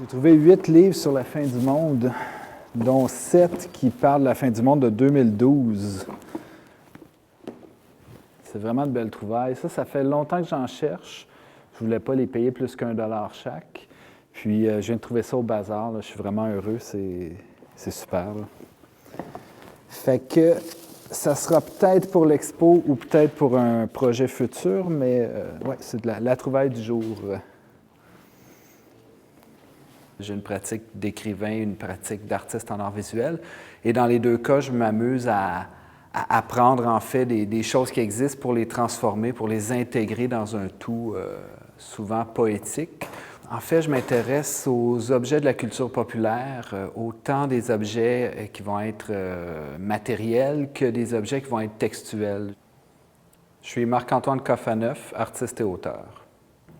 J'ai trouvé 8 livres sur la fin du monde, dont 7 qui parlent de la fin du monde de 2012. C'est vraiment de belles trouvailles. Ça fait longtemps que j'en cherche. Je ne voulais pas les payer plus qu'$1 chaque. Puis, je viens de trouver ça au bazar. Là. Je suis vraiment heureux. C'est super. Là. Fait que ça sera peut-être pour l'expo ou peut-être pour un projet futur, mais ouais, c'est de la trouvaille du jour. J'ai une pratique d'écrivain, une pratique d'artiste en art visuel. Et dans les deux cas, je m'amuse à apprendre en fait des choses qui existent pour les transformer, pour les intégrer dans un tout souvent poétique. En fait, je m'intéresse aux objets de la culture populaire, autant des objets qui vont être matériels que des objets qui vont être textuels. Je suis Marc-Antoine Coffaneuf, artiste et auteur.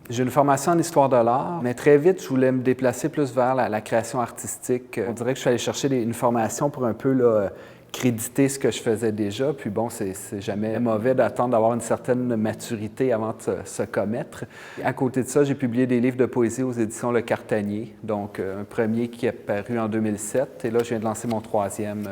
J'ai une formation en histoire de l'art, mais très vite, je voulais me déplacer plus vers la création artistique. On dirait que je suis allé chercher une formation pour un peu là, créditer ce que je faisais déjà. Puis bon, c'est jamais mauvais d'attendre d'avoir une certaine maturité avant de se commettre. À côté de ça, j'ai publié des livres de poésie aux éditions Le Cartanier. Donc, un premier qui est paru en 2007. Et là, je viens de lancer mon troisième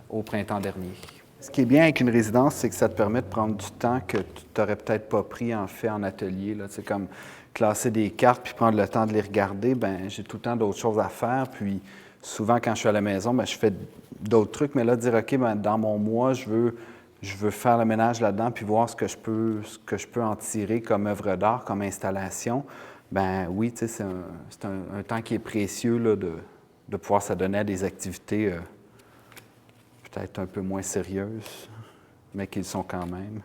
au printemps dernier. Ce qui est bien avec une résidence, c'est que ça te permet de prendre du temps que tu n'aurais peut-être pas pris en fait en atelier. C'est comme classer des cartes puis prendre le temps de les regarder. Bien, j'ai tout le temps d'autres choses à faire. Puis souvent, quand je suis à la maison, bien, je fais d'autres trucs. Mais là, dire, OK, bien, dans mon mois, je veux faire le ménage là-dedans puis voir ce que je peux en tirer comme œuvre d'art, comme installation. Bien oui, c'est un temps qui est précieux là, de pouvoir s'adonner à des activités peut-être un peu moins sérieuses, mais qu'ils sont quand même.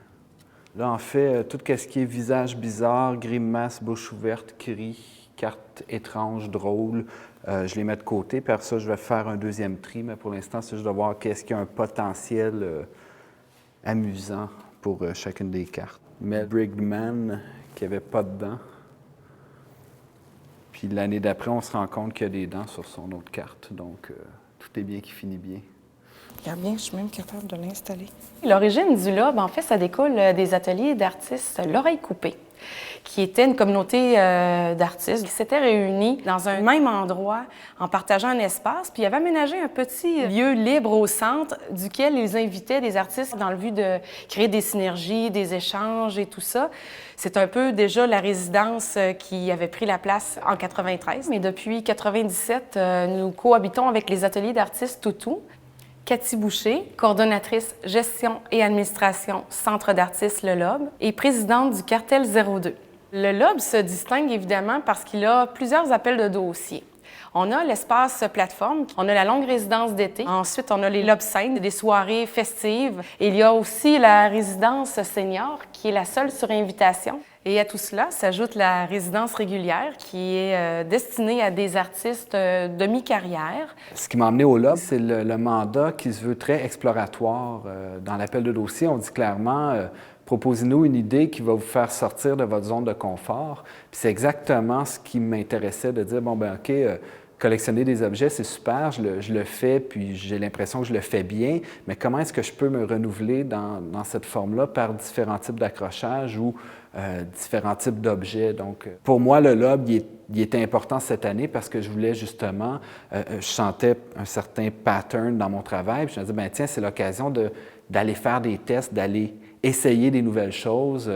Là, en fait, tout ce qui est visage bizarre, grimace, bouche ouverte, cris, cartes étranges, drôles, je les mets de côté. Puis après ça, je vais faire un deuxième tri, mais pour l'instant, c'est juste de voir qu'est-ce qui a un potentiel amusant pour chacune des cartes. Mel Brigman, qui n'avait pas de dents. Puis l'année d'après, on se rend compte qu'il y a des dents sur son autre carte. Donc, tout est bien qui finit bien. Regarde bien, je suis même capable de l'installer. L'origine du lobe, en fait, ça découle des ateliers d'artistes L'Oreille Coupée, qui était une communauté d'artistes qui s'étaient réunis dans un même endroit en partageant un espace. Puis ils avaient aménagé un petit lieu libre au centre duquel ils invitaient des artistes dans le but de créer des synergies, des échanges et tout ça. C'est un peu déjà la résidence qui avait pris la place en 93. Mais depuis 97, nous cohabitons avec les ateliers d'artistes Toutou. Cathy Boucher, coordonnatrice gestion et administration Centre d'artistes Le Lobe et présidente du Cartel 02. Le Lobe se distingue évidemment parce qu'il a plusieurs appels de dossiers. On a l'espace plateforme, on a la longue résidence d'été, ensuite on a les Lobes scènes, des soirées festives, et il y a aussi la résidence senior qui est la seule sur invitation. Et à tout cela s'ajoute la résidence régulière qui est destinée à des artistes de mi-carrière. Ce qui m'a amené au Lobe, c'est le mandat qui se veut très exploratoire. Dans l'appel de dossier, on dit clairement proposez-nous une idée qui va vous faire sortir de votre zone de confort. Puis c'est exactement ce qui m'intéressait de dire bon, ben OK, collectionner des objets, c'est super, je le fais, puis j'ai l'impression que je le fais bien, mais comment est-ce que je peux me renouveler dans cette forme-là par différents types d'accrochages ou différents types d'objets? Donc, pour moi, le Lobe, il était important cette année parce que je voulais justement, je sentais un certain pattern dans mon travail, puis je me disais, ben tiens, c'est l'occasion d'aller faire des tests, d'aller essayer des nouvelles choses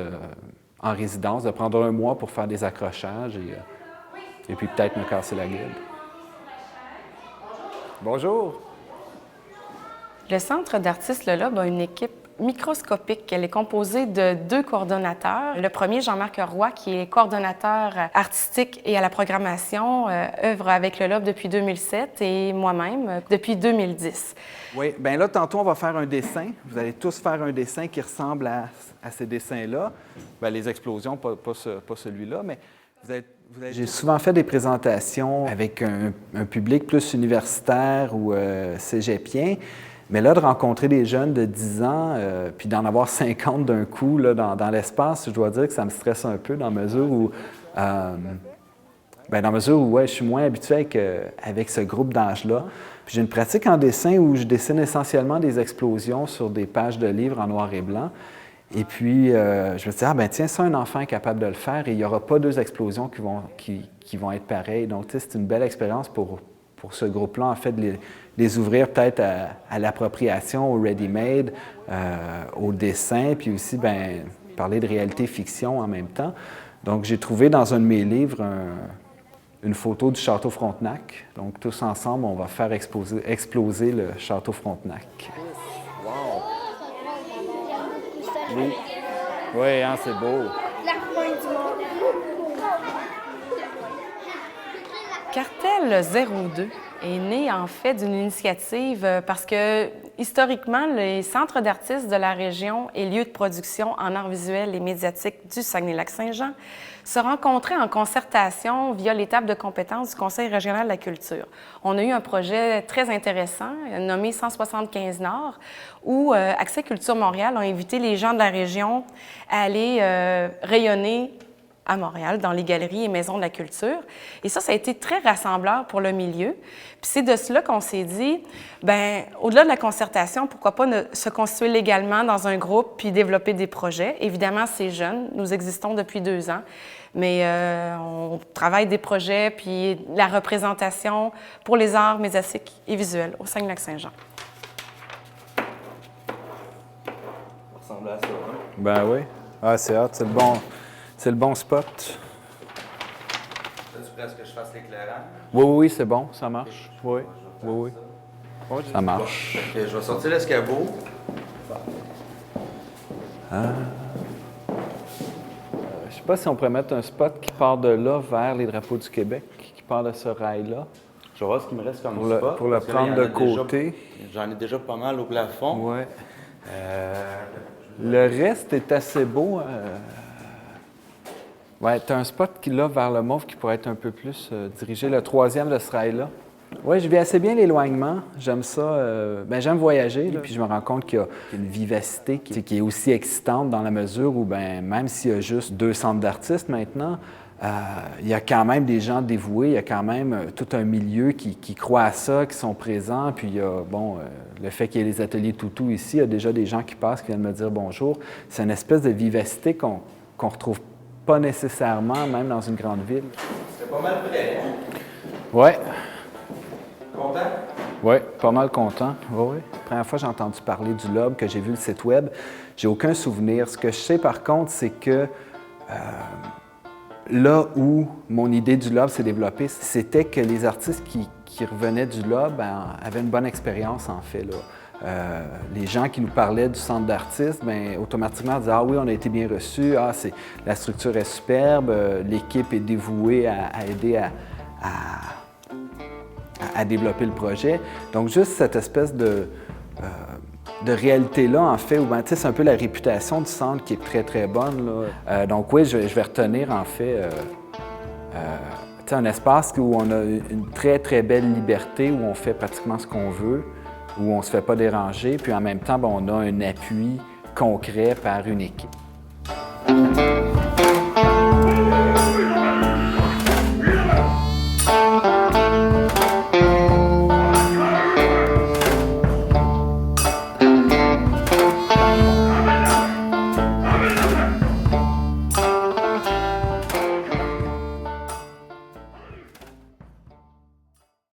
en résidence, de prendre un mois pour faire des accrochages et puis peut-être me casser la gueule. Bonjour. Le Centre d'artistes Le Lobe a une équipe microscopique. Elle est composée de 2 coordonnateurs. Le premier, Jean-Marc Roy, qui est coordonnateur artistique et à la programmation, œuvre avec Le Lobe depuis 2007 et moi-même depuis 2010. Oui, bien là, tantôt, on va faire un dessin. Vous allez tous faire un dessin qui ressemble à ces dessins-là. Bien, les explosions, pas celui-là, mais J'ai souvent fait des présentations avec un public plus universitaire ou cégepien. Mais là, de rencontrer des jeunes de 10 ans, puis d'en avoir 50 d'un coup là, dans l'espace, je dois dire que ça me stresse un peu dans la mesure où, ouais, je suis moins habitué avec ce groupe d'âge-là. Puis j'ai une pratique en dessin où je dessine essentiellement des explosions sur des pages de livres en noir et blanc. Et puis, je me suis dit, ah ben tiens, ça, un enfant est capable de le faire et il n'y aura pas deux explosions qui vont être pareilles. Donc, tu sais, c'est une belle expérience pour ce groupe-là, en fait, de les ouvrir peut-être à l'appropriation, au ready-made, au dessin, puis aussi, ben parler de réalité-fiction en même temps. Donc, j'ai trouvé dans un de mes livres une photo du Château Frontenac. Donc, tous ensemble, on va faire exploser le Château Frontenac. Wow! Oui, oui, hein, c'est beau. Cartel 02 est né en fait d'une initiative parce que historiquement, les centres d'artistes de la région et lieux de production en arts visuels et médiatiques du Saguenay-Lac-Saint-Jean se rencontraient en concertation via les tables de compétences du Conseil régional de la culture. On a eu un projet très intéressant nommé 175 Nord où Accès Culture Montréal a invité les gens de la région à aller rayonner à Montréal, dans les galeries et maisons de la culture. Et ça a été très rassembleur pour le milieu. Puis c'est de cela qu'on s'est dit, bien, au-delà de la concertation, pourquoi pas se constituer légalement dans un groupe puis développer des projets. Évidemment, c'est jeune, nous existons depuis 2 ans, mais on travaille des projets puis la représentation pour les arts médiatiques et visuels au Saguenay-Lac-Saint-Jean. Ça ressemble à ça, hein? Ben oui. Ah, c'est hot, c'est le bon spot. Là, tu prêt à ce que je fasse l'éclairage? Oui, oui, c'est bon, ça marche. Oui, oui, oui. Ça marche. Bon, okay, je vais sortir l'escabeau. Je sais pas si on pourrait mettre un spot qui part de là vers les drapeaux du Québec, qui part de ce rail-là. Je vais voir ce qui me reste comme Pour spot. le parce que là, prendre il y en de a déjà- côté. J'en ai déjà pas mal au plafond. Oui. Le reste est assez beau. Oui, tu as un spot qui là vers le mauve qui pourrait être un peu plus dirigé, le troisième de ce rail-là. Oui, je vis assez bien l'éloignement. J'aime ça. J'aime voyager, là, puis je me rends compte qu'il y a une vivacité qui est aussi excitante dans la mesure où, même s'il y a juste 2 centres d'artistes maintenant, il y a quand même des gens dévoués, il y a quand même tout un milieu qui croit à ça, qui sont présents. Puis il y a, le fait qu'il y ait les ateliers Toutou ici, il y a déjà des gens qui passent, qui viennent me dire bonjour. C'est une espèce de vivacité qu'on retrouve pas nécessairement, même dans une grande ville. C'est pas mal prêt, hein? Oui. Content? Oui, pas mal content. Oui, oui. La première fois que j'ai entendu parler du Lobe, que j'ai vu le site web, j'ai aucun souvenir. Ce que je sais par contre, c'est que là où mon idée du Lobe s'est développée, c'était que les artistes qui revenaient du Lobe avaient une bonne expérience en fait, là. Les gens qui nous parlaient du centre d'artistes, automatiquement disaient « Ah oui, on a été bien reçus, la structure est superbe, l'équipe est dévouée à aider à développer le projet. » Donc juste cette espèce de réalité-là, en fait, où c'est un peu la réputation du centre qui est très, très bonne, là. Donc oui, je vais retenir en fait un espace où on a une très, très belle liberté, où on fait pratiquement ce qu'on veut, où on ne se fait pas déranger, puis en même temps, on a un appui concret par une équipe.